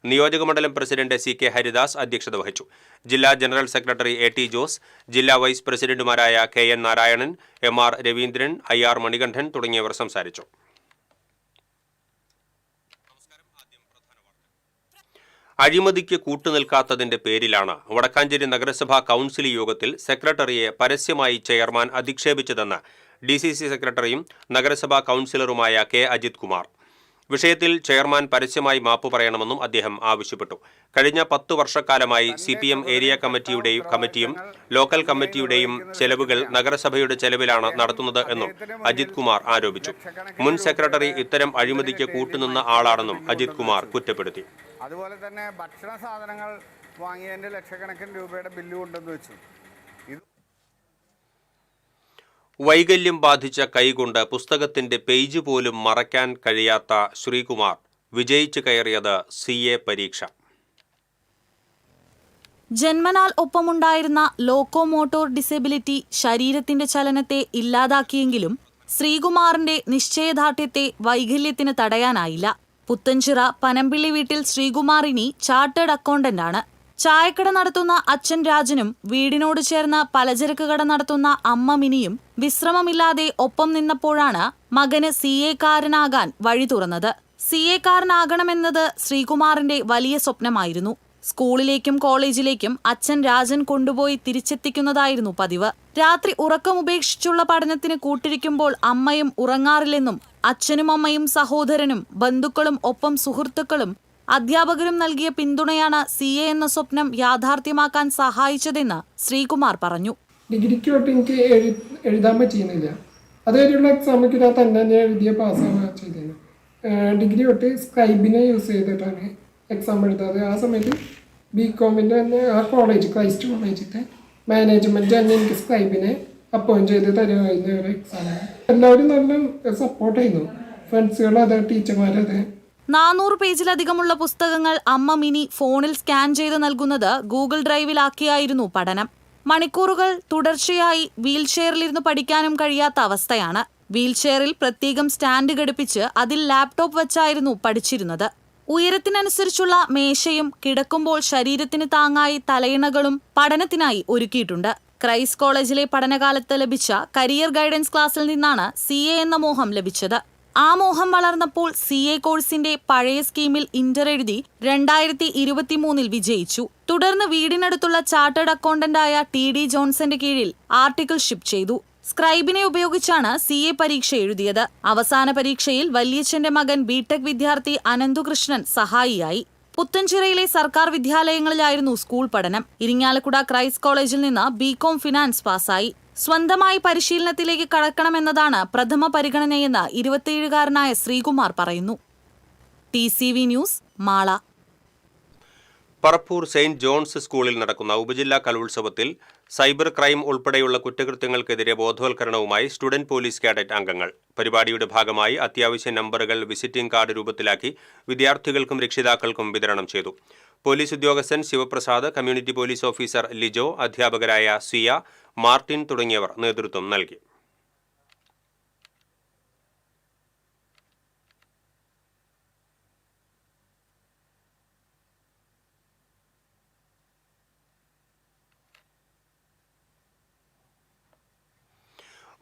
നിയോജകമണ്ഡലം പ്രസിഡന്റ് CK ഹരിദാസ് അധ്യക്ഷത വഹിച്ചു. ജില്ലാ ജനറൽ സെക്രട്ടറി AT ജോസ്, ജില്ലാ വൈസ് പ്രസിഡന്റുമാരായ KN Narayanan, MR Raveendran, IR Manikandan തുടങ്ങിയവർ സംസാരിച്ചു. അഴിമതിക്ക് കൂട്ടുനിൽക്കാത്തതിന്റെ പേരിലാണ് വടക്കാഞ്ചേരി നഗരസഭാ കൗൺസിൽ യോഗത്തിൽ സെക്രട്ടറിയെ പരസ്യമായി ചെയർമാൻ അധിക്ഷേപിച്ചതെന്ന് DCC സെക്രട്ടറിയും നഗരസഭാ കൗൺസിലറുമായ K. അജിത് കുമാർ. വിഷയത്തിൽ ചെയർമാൻ പരസ്യമായി മാപ്പ് പറയണമെന്നും അദ്ദേഹം ആവശ്യപ്പെട്ടു. കഴിഞ്ഞ 10 വർഷക്കാലമായി CPM ഏരിയ കമ്മിറ്റിയും ലോക്കൽ കമ്മിറ്റിയുടെയും ചെലവുകൾ നഗരസഭയുടെ ചെലവിലാണ് നടത്തുന്നത് എന്നും അജിത് കുമാർ ആരോപിച്ചു. മുൻ സെക്രട്ടറി ഇത്തരം അഴിമതിക്ക് കൂട്ടുനിന്ന ആളാണെന്നും അജിത് കുമാർ കുറ്റപ്പെടുത്തി. അതുപോലെ തന്നെ ഭക്ഷണ സാധനങ്ങൾ വാങ്ങിയതിന്റെ ലക്ഷക്കണക്കിന് രൂപയുടെ ബില്ല് കൊണ്ടെന്ന് വെച്ചു. വൈകല്യം ബാധിച്ച കൈകൊണ്ട് പുസ്തകത്തിന്റെ പേജ് പോലും മറയ്ക്കാൻ കഴിയാത്ത ശ്രീകുമാർ വിജയിച്ചു കയറിയത് CA പരീക്ഷ. ജന്മനാൽ ഒപ്പമുണ്ടായിരുന്ന ലോക്കോമോട്ടോർ ഡിസബിലിറ്റി ശരീരത്തിന്റെ ചലനത്തെ ഇല്ലാതാക്കിയെങ്കിലും ശ്രീകുമാറിന്റെ നിശ്ചയദാർഢ്യത്തെ വൈകല്യത്തിന് തടയാനായില്ല. പുത്തൻചിറ പനമ്പിള്ളി വീട്ടിൽ ശ്രീകുമാറിനി ചാർട്ടേഡ് അക്കൗണ്ടന്റാണ്. ചായക്കട നടത്തുന്ന അച്ഛൻ രാജനും വീടിനോട് ചേർന്ന് പലചരക്ക് കട നടത്തുന്ന അമ്മ മിനിയും വിശ്രമമില്ലാതെ ഒപ്പം നിന്നപ്പോഴാണ് മകന് CA-കാരനാകാൻ വഴി തുറന്നത്. CA-കാരനാകണമെന്നത് ശ്രീകുമാറിന്റെ വലിയ സ്വപ്നമായിരുന്നു. സ്കൂളിലേക്കും കോളേജിലേക്കും അച്ഛൻ രാജൻ കൊണ്ടുപോയി തിരിച്ചെത്തിക്കുന്നതായിരുന്നു പതിവ്. രാത്രി ഉറക്കം ഉപേക്ഷിച്ചുള്ള പഠനത്തിന് കൂട്ടിരിക്കുമ്പോൾ അമ്മയും ഉറങ്ങാറില്ലെന്നും അച്ഛനും അമ്മയും സഹോദരനും ബന്ധുക്കളും ഒപ്പം സുഹൃത്തുക്കളും അധ്യാപകരും നൽകിയ പിന്തുണയാണ് CA എന്ന സ്വപ്നം യാഥാർത്ഥ്യമാക്കാൻ സഹായിച്ചതെന്ന് ശ്രീകുമാർ പറഞ്ഞു. ഡിഗ്രിക്ക് തൊട്ട് എനിക്ക് എഴുതാൻ പറ്റിയിരുന്നില്ല. അതുവരെയുള്ള എക്സാമൊക്കെ ഞാൻ തന്നെ എഴുതിയ പാസ്സാവുക ചെയ്തിരുന്നു. ഡിഗ്രി തൊട്ട് സ്ക്രൈബിനെ യൂസ് ചെയ്തിട്ടാണ് എക്സാം എഴുതാറ്. ആ സമയത്ത് BComന്റെ തന്നെ ആ കോളേജ് ക്രൈസ്റ്റ് കോളേജിൻ്റെ മാനേജ്മെൻറ്റ് തന്നെ എനിക്ക് സ്ക്രൈബിനെ അപ്പോയിൻറ്റ് ചെയ്ത് തരുമായിരുന്നു ഒരു എക്സാമിന്. എല്ലാവരും നല്ല സപ്പോർട്ടായിരുന്നു. ഫ്രണ്ട്സുകൾ അതെ, ടീച്ചർമാരതെ. 400 പേജിലധികമുള്ള പുസ്തകങ്ങൾ അമ്മ മിനി ഫോണിൽ സ്കാൻ ചെയ്ത് നൽകുന്നത് ഗൂഗിൾ ഡ്രൈവിലാക്കിയായിരുന്നു പഠനം. മണിക്കൂറുകൾ തുടർച്ചയായി വീൽചെയറിലിരുന്ന് പഠിക്കാനും കഴിയാത്ത അവസ്ഥയാണ്. വീൽചെയറിൽ പ്രത്യേകം സ്റ്റാൻഡ് ഘടിപ്പിച്ച് അതിൽ ലാപ്ടോപ്പ് വെച്ചായിരുന്നു പഠിച്ചിരുന്നത്. ഉയരത്തിനനുസരിച്ചുള്ള മേശയും കിടക്കുമ്പോൾ ശരീരത്തിന് താങ്ങായി തലയിണകളും പഠനത്തിനായി ഒരുക്കിയിട്ടുണ്ട്. ക്രൈസ്റ്റ് കോളേജിലെ പഠനകാലത്ത് ലഭിച്ച കരിയർ ഗൈഡൻസ് ക്ലാസ്സിൽ നിന്നാണ് CA എന്ന മോഹം ലഭിച്ചത്. ആ മോഹം വളർന്നപ്പോൾ CA കോഴ്സിന്റെ പഴയ സ്കീമിൽ ഇന്റർ എഴുതി 2023 വിജയിച്ചു. തുടർന്ന് വീടിനടുത്തുള്ള ചാർട്ടേഡ് അക്കൗണ്ടന്റായ TD ജോൺസന്റെ കീഴിൽ ആർട്ടിക്കിൾഷിപ്പ് ചെയ്തു. സ്ക്രൈബിനെ ഉപയോഗിച്ചാണ് CA പരീക്ഷ എഴുതിയത്. അവസാന പരീക്ഷയിൽ വല്യച്ഛന്റെ മകൻ BTech വിദ്യാർത്ഥി അനന്തുകൃഷ്ണൻ സഹായിയായി. പുത്തൻചിറയിലെ സർക്കാർ വിദ്യാലയങ്ങളിലായിരുന്നു സ്കൂൾ പഠനം. ഇരിങ്ങാലക്കുട ക്രൈസ്റ്റ് കോളേജിൽ നിന്ന് BCom ഫിനാൻസ് പാസ്സായി. സ്വന്തമായി പരിശീലനത്തിലേക്ക് കടക്കണമെന്നതാണ് പ്രഥമ പരിഗണനയെന്ന് 27-കാരനായ ശ്രീകുമാർ പറയുന്നു. TCV news, Mala. Parappur saint John's സ്കൂളിൽ നടക്കുന്ന ഉപജില്ലാ കലോത്സവത്തിൽ സൈബർ ക്രൈം ഉൾപ്പെടെയുള്ള കുറ്റകൃത്യങ്ങൾക്കെതിരെ ബോധവൽക്കരണവുമായി സ്റ്റുഡന്റ് പോലീസ് കേഡറ്റ് അംഗങ്ങൾ. പരിപാടിയുടെ ഭാഗമായി അത്യാവശ്യ നമ്പറുകൾ വിസിറ്റിംഗ് കാർഡ് രൂപത്തിലാക്കി വിദ്യാർത്ഥികൾക്കും രക്ഷിതാക്കൾക്കും വിതരണം ചെയ്തു. പോലീസ് ഉദ്യോഗസ്ഥൻ Sivaprasad, community police officer Lijo, അധ്യാപകരായ സിയ, മാർട്ടിൻ തുടങ്ങിയവർ നേതൃത്വം നൽകി.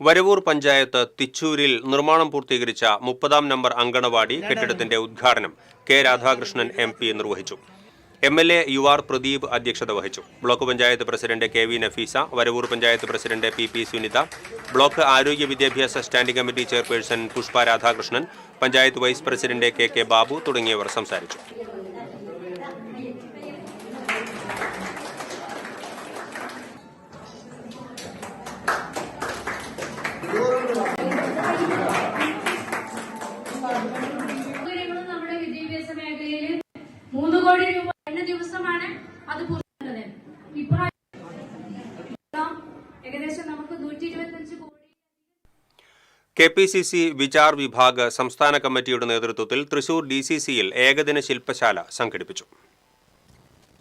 വരവൂർ പഞ്ചായത്ത് തിച്ചൂരിൽ നിർമ്മാണം പൂർത്തീകരിച്ച 30-ാം നമ്പർ അങ്കണവാടി കെട്ടിടത്തിന്റെ ഉദ്ഘാടനം കെ രാധാകൃഷ്ണൻ MP നിർവഹിച്ചു. MLA UR പ്രദീപ് അധ്യക്ഷത വഹിച്ചു. Block panchayat president KV Nafeesa, Varavoor panchayat president PP Sunitha, block ആരോഗ്യ വിദ്യാഭ്യാസ standing committee chairperson Pushpa Radhakrishnan, panchayat vice president KK Babu തുടങ്ങിയവർ സംസാരിച്ചു. നമ്മുടെ വിദ്യാഭ്യാസ മേഖലയിൽ 3 കോടി രൂപ കഴിഞ്ഞ ദിവസമാണ് അത് പൂർത്തിയായത്. ഇപ്പോൾ ഏകദേശം നമുക്ക് 125 കോടി. KPCC വിചാർ വിഭാഗ് സംസ്ഥാന കമ്മിറ്റിയുടെ നേതൃത്വത്തിൽ തൃശൂർ DCCയിൽ ഏകദിന ശില്പശാല സംഘടിപ്പിച്ചു.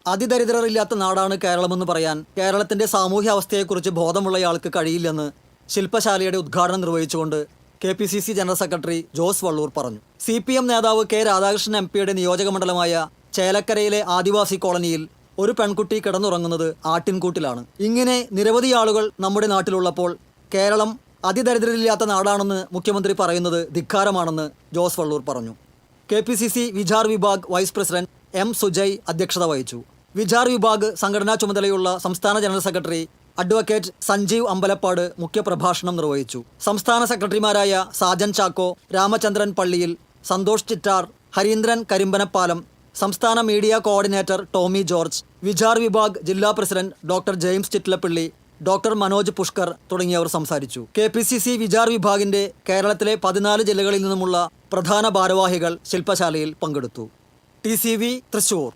അതിദരിദ്രരില്ലാത്ത നാടാണ് കേരളമെന്ന് പറയാൻ കേരളത്തിന്റെ സാമൂഹ്യ അവസ്ഥയെക്കുറിച്ച് ബോധമുള്ളയാൾക്ക് കഴിയില്ലെന്ന് ശില്പശാലയുടെ ഉദ്ഘാടനം നിർവഹിച്ചുകൊണ്ട് KPCC general secretary Jose Valloor പറഞ്ഞു. CPM നേതാവ് K രാധാകൃഷ്ണൻ MPയുടെ നിയോജകമണ്ഡലമായ ചേലക്കരയിലെ ആദിവാസി കോളനിയിൽ ഒരു പെൺകുട്ടി കിടന്നുറങ്ങുന്നത് ആട്ടിൻകൂട്ടിലാണ്. ഇങ്ങനെ നിരവധി ആളുകൾ നമ്മുടെ നാട്ടിലുള്ളപ്പോൾ കേരളം അതിദരിദ്രരില്ലാത്ത നാടാണെന്ന് മുഖ്യമന്ത്രി പറയുന്നത് ധിക്കാരമാണെന്ന് ജോസ് വള്ളൂർ പറഞ്ഞു. KPCC Vichar Vibhag vice president M Sujay അധ്യക്ഷത വഹിച്ചു. വിചാർ വിഭാഗ് സംഘടനാ ചുമതലയുള്ള സംസ്ഥാന general secretary advocate Sanjeev Ambalappad മുഖ്യപ്രഭാഷണം നിർവഹിച്ചു. സംസ്ഥാന സെക്രട്ടറിമാരായ സാജൻ ചാക്കോ, രാമചന്ദ്രൻ പള്ളിയിൽ, സന്തോഷ് ചിറ്റാർ, ഹരീന്ദ്രൻ കരിമ്പനപ്പാലം, സംസ്ഥാന media coordinator Tommy George, Vichar Vibhag ജില്ലാ president doctor James Chittilappilly, doctor Manoj Pushkar തുടങ്ങിയവർ സംസാരിച്ചു. KPCC വിചാർ വിഭാഗിന്റെ കേരളത്തിലെ 14 ജില്ലകളിൽ നിന്നുമുള്ള പ്രധാന ഭാരവാഹികൾ ശില്പശാലയിൽ പങ്കെടുത്തു. TCV Thrissur.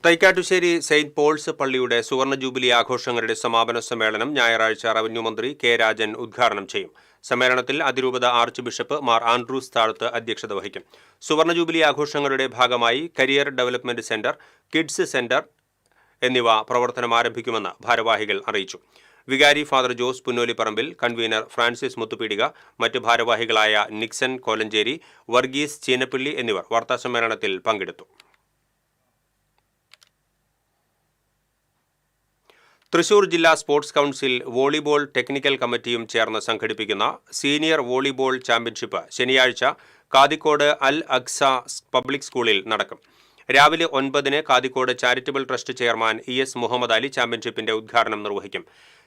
Thaikkattussery saint Paul's പള്ളിയുടെ സുവർണ ജൂബിലി ആഘോഷങ്ങളുടെ സമാപന സമ്മേളനം ഞായറാഴ്ച റവന്യൂ മന്ത്രി കെ രാജൻ ഉദ്ഘാടനം ചെയ്യും. സമ്മേളനത്തിൽ അതിരൂപത ആർച്ച് ബിഷപ്പ് മാർ ആൻഡ്രൂസ് താഴത്ത് അധ്യക്ഷത വഹിക്കും. സുവർണ ജൂബിലി ആഘോഷങ്ങളുടെ ഭാഗമായി career development centre, kids centre എന്നിവ പ്രവർത്തനം ആരംഭിക്കുമെന്ന് ഭാരവാഹികൾ അറിയിച്ചു. വികാരി father Jose Punnoliparambil, convener Francis മുത്തുപീടിക, മറ്റ് ഭാരവാഹികളായ നിക്സൺ കോലഞ്ചേരി, വർഗീസ് ചീനപ്പള്ളി എന്നിവർ വാർത്താസമ്മേളനത്തിൽ പങ്കെടുത്തു. തൃശൂർ ജില്ലാ സ്പോർട്സ് കൗൺസിൽ വോളിബോൾ ടെക്നിക്കൽ കമ്മിറ്റിയും ചേർന്ന് സംഘടിപ്പിക്കുന്ന സീനിയർ വോളിബോൾ ചാമ്പ്യൻഷിപ്പ് ശനിയാഴ്ച കാതിക്കോട് അൽ അഖ്സ പബ്ലിക് സ്കൂളിൽ നടക്കും. രാവിലെ 9-ന് Kathikode charitable trust chairman ES Muhammad Ali ചാമ്പ്യൻഷിപ്പിന്റെ ഉദ്ഘാടനം നിർവഹിക്കും.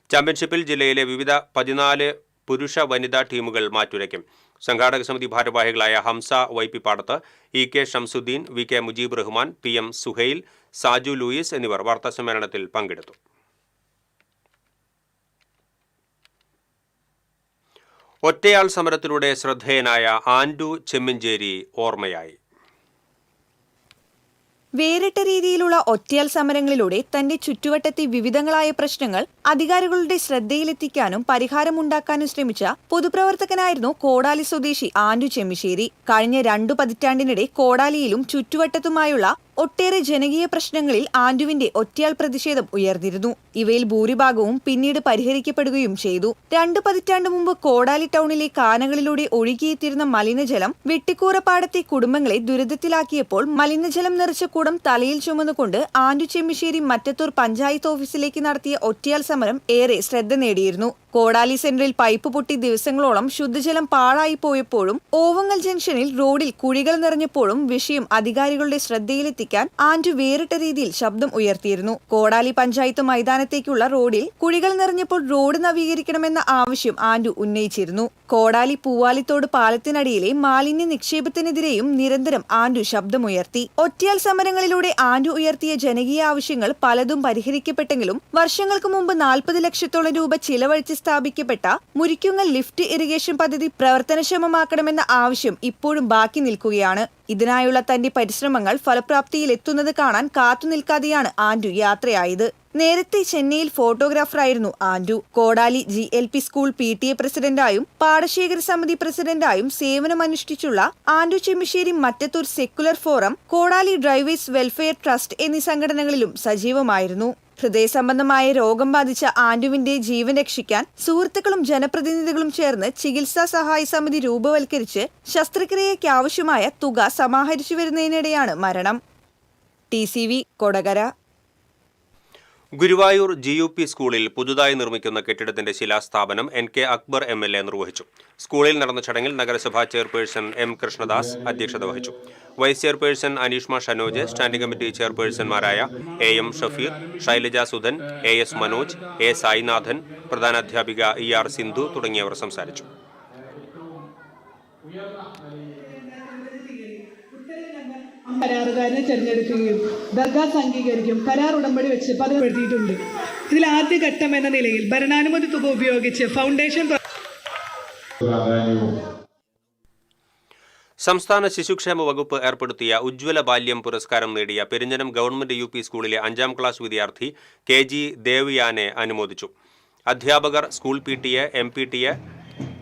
ചാമ്പ്യൻഷിപ്പിൽ ജില്ലയിലെ വിവിധ 14 പുരുഷ വനിതാ ടീമുകൾ മാറ്റുരയ്ക്കും. സംഘാടക സമിതി ഭാരവാഹികളായ Hamsa Vaippippadath, EK Shamsuddin, VK Mujeeb Rahman, PM Suhail, Saju Louis എന്നിവർ വാർത്താസമ്മേളനത്തിൽ പങ്കെടുത്തു. ഒറ്റയാൾ സമരത്തിലൂടെ ശ്രദ്ധേയനായ ആൻഡു ചെമ്മിഞ്ചേരി ഓർമ്മയായി. വേറിട്ട രീതിയിലുള്ള ഒറ്റയാൽ സമരങ്ങളിലൂടെ തന്റെ ചുറ്റുവട്ടത്തെ വിവിധങ്ങളായ പ്രശ്നങ്ങൾ അധികാരികളുടെ ശ്രദ്ധയിലെത്തിക്കാനും പരിഹാരമുണ്ടാക്കാനും ശ്രമിച്ച പൊതുപ്രവർത്തകനായിരുന്നു കോടാലി സ്വദേശി ആൻഡു ചെമ്മിശ്ശേരി. കഴിഞ്ഞ 2 പതിറ്റാണ്ടിനിടെ കോടാലിയിലും ചുറ്റുവട്ടത്തുമായുള്ള ഒട്ടേറെ ജനകീയ പ്രശ്നങ്ങളിൽ ആൻഡുവിന്റെ ഒറ്റയാൾ പ്രതിഷേധം ഉയർന്നിരുന്നു. ഇവയിൽ ഭൂരിഭാഗവും പിന്നീട് പരിഹരിക്കപ്പെടുകയും ചെയ്തു. 2 പതിറ്റാണ്ട് മുമ്പ് കോടാലി ടൗണിലെ കാനകളിലൂടെ ഒഴുകിയെത്തിയിരുന്ന മലിനജലം വെട്ടിക്കൂറപ്പാടത്തെ കുടുംബങ്ങളെ ദുരിതത്തിലാക്കിയപ്പോൾ മലിനജലം നിറച്ച കുടം തലയിൽ ചുമന്നുകൊണ്ട് ആൻഡു ചെമ്മിശ്ശേരി മറ്റത്തൂർ പഞ്ചായത്ത് ഓഫീസിലേക്ക് നടത്തിയ ഒറ്റയാൾ സമരം ഏറെ ശ്രദ്ധ നേടിയിരുന്നു. കോടാലി സെന്ററിൽ പൈപ്പ് പൊട്ടി ദിവസങ്ങളോളം ശുദ്ധജലം പാഴായി പോയപ്പോഴും ഓവങ്ങൽ ജംഗ്ഷനിൽ റോഡിൽ കുഴികൾ നിറഞ്ഞപ്പോഴും വിഷയം അധികാരികളുടെ ശ്രദ്ധയിലെത്തിക്കാൻ ആൻഡു വേറിട്ട രീതിയിൽ ശബ്ദം ഉയർത്തിയിരുന്നു. കോടാലി പഞ്ചായത്ത് മൈതാനത്തേക്കുള്ള റോഡിൽ കുഴികൾ നിറഞ്ഞപ്പോൾ റോഡ് നവീകരിക്കണമെന്ന ആവശ്യം ആൻഡു ഉന്നയിച്ചിരുന്നു. കോടാലി പൂവാലിത്തോട് പാലത്തിനടിയിലെ മാലിന്യ നിക്ഷേപത്തിനെതിരെയും നിരന്തരം ആൻഡു ശബ്ദമുയർത്തി. ഒറ്റയാൽ സമരങ്ങളിലൂടെ ആൻഡു ഉയർത്തിയ ജനകീയ ആവശ്യങ്ങൾ പലതും പരിഹരിക്കപ്പെട്ടെങ്കിലും വർഷങ്ങൾക്ക് മുമ്പ് 40 ലക്ഷത്തോളം രൂപ ചിലവഴിച്ച് സ്ഥാപിക്കപ്പെട്ട മുരിക്കുങ്ങൽ ലിഫ്റ്റ് ഇറിഗേഷൻ പദ്ധതി പ്രവർത്തനക്ഷമമാക്കണമെന്ന ആവശ്യം ഇപ്പോഴും ബാക്കി നിൽക്കുകയാണ്. ഇതിനായുള്ള തന്റെ പരിശ്രമങ്ങൾ ഫലപ്രാപ്തിയിലെത്തുന്നത് കാണാൻ കാത്തുനിൽക്കാതെയാണ് ആൻഡു യാത്രയായത്. നേരത്തെ ചെന്നൈയിൽ ഫോട്ടോഗ്രാഫറായിരുന്നു ആൻഡു. കോടാലി GLP സ്കൂൾ PTA പ്രസിഡന്റായും പാടശേഖര സമിതി പ്രസിഡന്റായും സേവനമനുഷ്ഠിച്ചുള്ള ആൻഡു ചെമ്മിശ്ശേരി മറ്റത്തൂർ സെക്കുലർ ഫോറം, കോടാലി ഡ്രൈവേഴ്സ് വെൽഫെയർ ട്രസ്റ്റ് എന്നീ സംഘടനകളിലും സജീവമായിരുന്നു. ഹൃദയസംബന്ധമായ രോഗം ബാധിച്ച ആൻഡുവിന്റെ ജീവൻ രക്ഷിക്കാൻ സുഹൃത്തുക്കളും ജനപ്രതിനിധികളും ചേർന്ന് ചികിത്സാ സഹായ സമിതി രൂപവൽക്കരിച്ച് ശസ്ത്രക്രിയയ്ക്കാവശ്യമായ തുക സമാഹരിച്ചു വരുന്നതിനിടെയാണ് മരണം. TCV കൊടകര. ഗുരുവായൂർ GUP സ്കൂളിൽ പുതുതായി നിർമ്മിക്കുന്ന കെട്ടിടത്തിന്റെ ശിലാസ്ഥാപനം NK അക്ബർ MLA നിർവഹിച്ചു. സ്കൂളിൽ നടന്ന ചടങ്ങിൽ നഗരസഭാ ചെയർപേഴ്സൺ M കൃഷ്ണദാസ് അധ്യക്ഷത വഹിച്ചു. Vice chairperson Aneeshma Shanoj, standing committee ചെയർപേഴ്സൺമാരായ AM Shafeer, Shailaja Sudhan, AS Manoj, A Sainathan, പ്രധാനാധ്യാപിക ER സിന്ധു തുടങ്ങിയവർ സംസാരിച്ചു. കരാറുകാരനെ തിരഞ്ഞെടുക്കുകയും ദർഗാസ് അംഗീകരിക്കും കരാർ ഉടമ്പടി വെച്ച് പദപ്പെടുത്തിയിട്ടുണ്ട്. ഇതിൽ ആദ്യ ഘട്ടം എന്ന നിലയിൽ ഭരണാനുമതി തുക ഉപയോഗിച്ച് ഫൗണ്ടേഷൻ. സംസ്ഥാന ശിശുക്ഷേമ വകുപ്പ് ഏർപ്പെടുത്തിയ ഉജ്ജ്വല ബാല്യം പുരസ്കാരം നേടിയ പെരിഞ്ഞനം ഗവൺമെന്റ് UP സ്കൂളിലെ 5ാം ക്ലാസ് വിദ്യാർത്ഥി KG ദേവ്യാനെ അനുമോദിച്ചു. അധ്യാപകർ, സ്കൂൾ PTA, MPTA,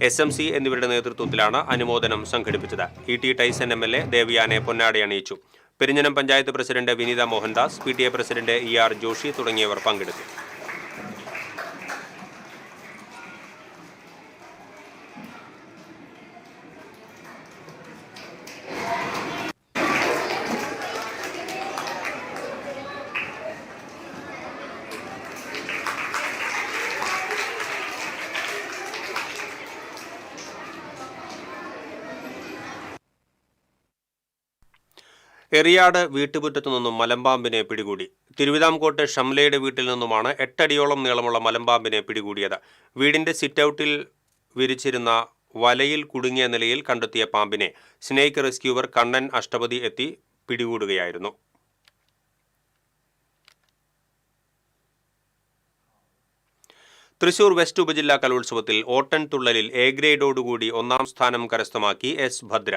SMC എന്നിവരുടെ നേതൃത്വത്തിലാണ് അനുമോദനം സംഘടിപ്പിച്ചത്. ET ടൈസൺ MLA ദേവ്യാനെ പൊന്നാട അണിയിച്ചു. Perinjanam panchayat president Vineetha Mohandas, PTA president ER Joshy തുടങ്ങിയവർ പങ്കെടുത്തു. എറിയാട് വീട്ടുമുറ്റത്തു നിന്നും മലമ്പാമ്പിനെ പിടികൂടി. തിരുവിതാംകോട്ട് ഷംലയുടെ വീട്ടിൽ നിന്നുമാണ് 8 അടിയോളം നീളമുള്ള മലമ്പാമ്പിനെ പിടികൂടിയത്. വീടിന്റെ സിറ്റൌട്ടിൽ വിരിച്ചിരുന്ന വലയിൽ കുടുങ്ങിയ നിലയിൽ കണ്ടെത്തിയ പാമ്പിനെ സ്നേക്ക് റെസ്ക്യൂവർ കണ്ണൻ അഷ്ടപതി എത്തി പിടികൂടുകയായിരുന്നു. തൃശൂർ വെസ്റ്റ് ഉപജില്ലാ കലോത്സവത്തിൽ ഓട്ടൻതുള്ളലിൽ എ ഗ്രേഡോടുകൂടി 1ാം സ്ഥാനം കരസ്ഥമാക്കി S Bhadra.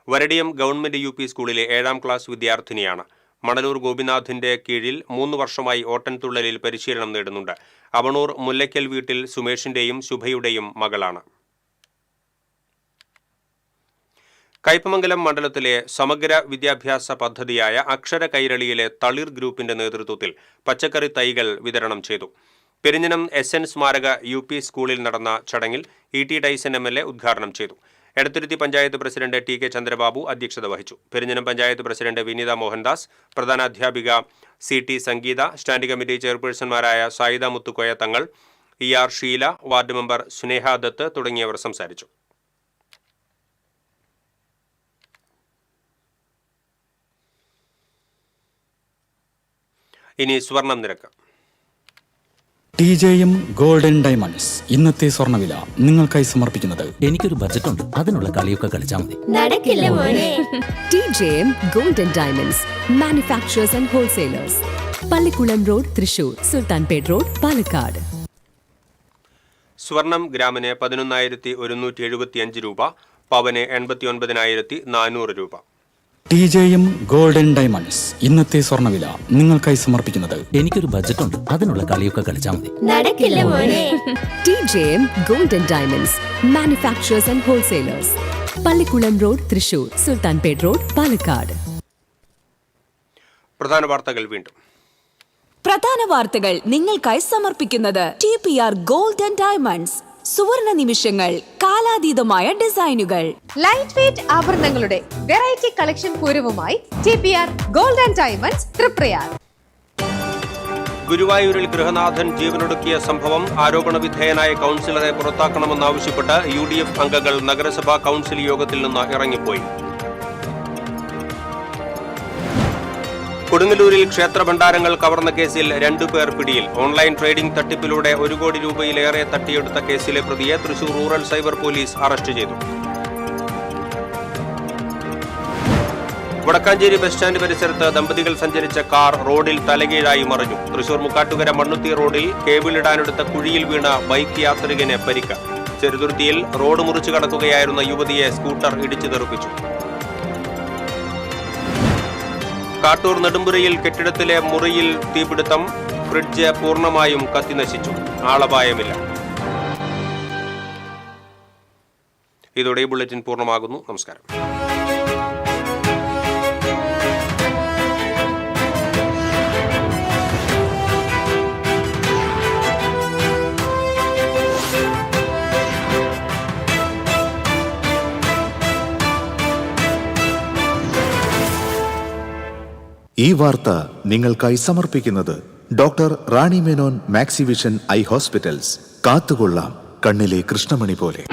Varadiyam government UP സ്കൂളിലെ 7ാം ക്ലാസ് വിദ്യാർത്ഥിനിയാണ്. മണലൂർ ഗോപിനാഥിന്റെ കീഴിൽ 3 വർഷമായി ഓട്ടൻതുള്ളലിൽ പരിശീലനം നേടുന്നുണ്ട്. അവണൂർ മുല്ലയ്ക്കൽ വീട്ടിൽ സുമേഷിന്റെയും ശുഭയുടെയും മകളാണ്. കയ്പമംഗലം മണ്ഡലത്തിലെ സമഗ്ര വിദ്യാഭ്യാസ പദ്ധതിയായ അക്ഷര കൈരളിയിലെ തളിർ ഗ്രൂപ്പിന്റെ നേതൃത്വത്തിൽ പച്ചക്കറി തൈകൾ വിതരണം ചെയ്തു. പെരിഞ്ഞനം SN സ്മാരക UP സ്കൂളിൽ നടന്ന ചടങ്ങിൽ E.T. ഡൈസൺ MLA ഉദ്ഘാടനം ചെയ്തു. എടത്തുരുത്തി പഞ്ചായത്ത് പ്രസിഡന്റ് TK ചന്ദ്രബാബു അധ്യക്ഷത വഹിച്ചു. പെരിഞ്ഞനം പഞ്ചായത്ത് പ്രസിഡന്റ് വിനീത മോഹൻദാസ്, പ്രധാനാധ്യാപിക CT സംഗീത, standing committee ചെയർപേഴ്സൺമാരായ Sayida Muthukoya Thangal, ER Sheela, ward member സ്നേഹ ദത്ത് തുടങ്ങിയവർ സംസാരിച്ചു. ഇനി സ്വർണം നിരക്ക്. TJM ഗോൾഡൻ ഡയമണ്ട്സ് ഇന്നത്തെ സ്വർണ്ണവില നിങ്ങൾക്കായി സമർപ്പിക്കുന്നത്. എനിക്കൊരു ബജറ്റ് ഉണ്ട്, അതിനുള്ള കളിയൊക്കെ കളിച്ചാൽ മതി. നടക്കില്ല മോനെ. TJM golden diamonds manufacturers and wholesalers, Pallikulam road, Thrissur, Sultanpet road, Palakkad. സ്വർണം ഗ്രാമിന് 11,175 രൂപ, പവന് 89,400 രൂപ. TJM ഗോൾഡൻ ഡയമണ്ട്സ് ഇന്നത്തെ സ്വർണ്ണവില നിങ്ങൾക്കായി സമർപ്പിക്കുന്നത്. എനിക്കൊരു ബജറ്റ് ഉണ്ട്, അതിനുള്ള കളിയൊക്കെ കളിച്ചാൽ മതി. നടക്കില്ല മോനെ. TJM golden diamonds manufacturers and wholesalers, Pallikulam road, Thrissur, Sultanpet road, Palakkad. പ്രധാന വാർത്തകൾ വീണ്ടും. പ്രധാന വാർത്തകൾ നിങ്ങൾക്കായി സമർപ്പിക്കുന്നത് TPR ഗോൾഡൻ ഡയമണ്ട്സ്. സുവർണ നിമിഷങ്ങൾ, കാലാതീതമായ ഡിസൈനുകൾ. ലൈറ്റ് വെയ്റ്റ് ആഭരണങ്ങളുടെ വെറൈറ്റി കളക്ഷൻ പൂരവുമായി TPR ഗോൾഡൻ ഡയമണ്ട്സ് തൃപ്രയാർ. ഗുരുവായൂരിൽ ഗൃഹനാഥൻ ജീവനൊടുക്കിയ സംഭവം, ആരോപണ വിധേയനായ കൗൺസിലറെ പുറത്താക്കണമെന്നാവശ്യപ്പെട്ട് UDF അംഗങ്ങൾ നഗരസഭാ കൗൺസിൽ യോഗത്തിൽ നിന്ന് ഇറങ്ങിപ്പോയി. കൊടുങ്ങല്ലൂരിൽ ക്ഷേത്രഭണ്ഡാരങ്ങൾ കവർന്ന കേസിൽ 2 പേർ പിടിയിൽ. ഓൺലൈൻ ട്രേഡിംഗ് തട്ടിപ്പിലൂടെ 1 കോടി രൂപയിലേറെ തട്ടിയെടുത്ത കേസിലെ പ്രതിയെ Thrissur rural cyber police arrest ചെയ്തു. വടക്കാഞ്ചേരി ബസ് സ്റ്റാൻഡ് പരിസരത്ത് ദമ്പതികൾ സഞ്ചരിച്ച കാർ റോഡിൽ തലകീഴായി മറിഞ്ഞു. തൃശൂർ മുക്കാട്ടുകര മണ്ണുത്തി റോഡിൽ കേബിളിടാനെടുത്ത കുഴിയിൽ വീണ ബൈക്ക് യാത്രികന് പരിക്ക്. ചെറുതുരുത്തിയിൽ റോഡ് മുറിച്ചു കടക്കുകയായിരുന്ന യുവതിയെ സ്കൂട്ടർ ഇടിച്ചു തെറിപ്പിച്ചു. കാട്ടൂർ നെടുമ്പുരയിൽ കെട്ടിടത്തിലെ മുറിയിൽ തീപിടുത്തം, ഫ്രിഡ്ജ് പൂർണ്ണമായും കത്തിനശിച്ചു. ആളപായമില്ല. ഇതോടെ ബുള്ളറ്റിൻ പൂർണ്ണമാകുന്നു. നമസ്കാരം. ഈ വാർത്ത നിങ്ങൾക്കായി സമർപ്പിക്കുന്നത് doctor Rani Menon Maxivision I hospitals. കാത്തുകൊള്ളാം കണ്ണിലെ കൃഷ്ണമണി പോലെ.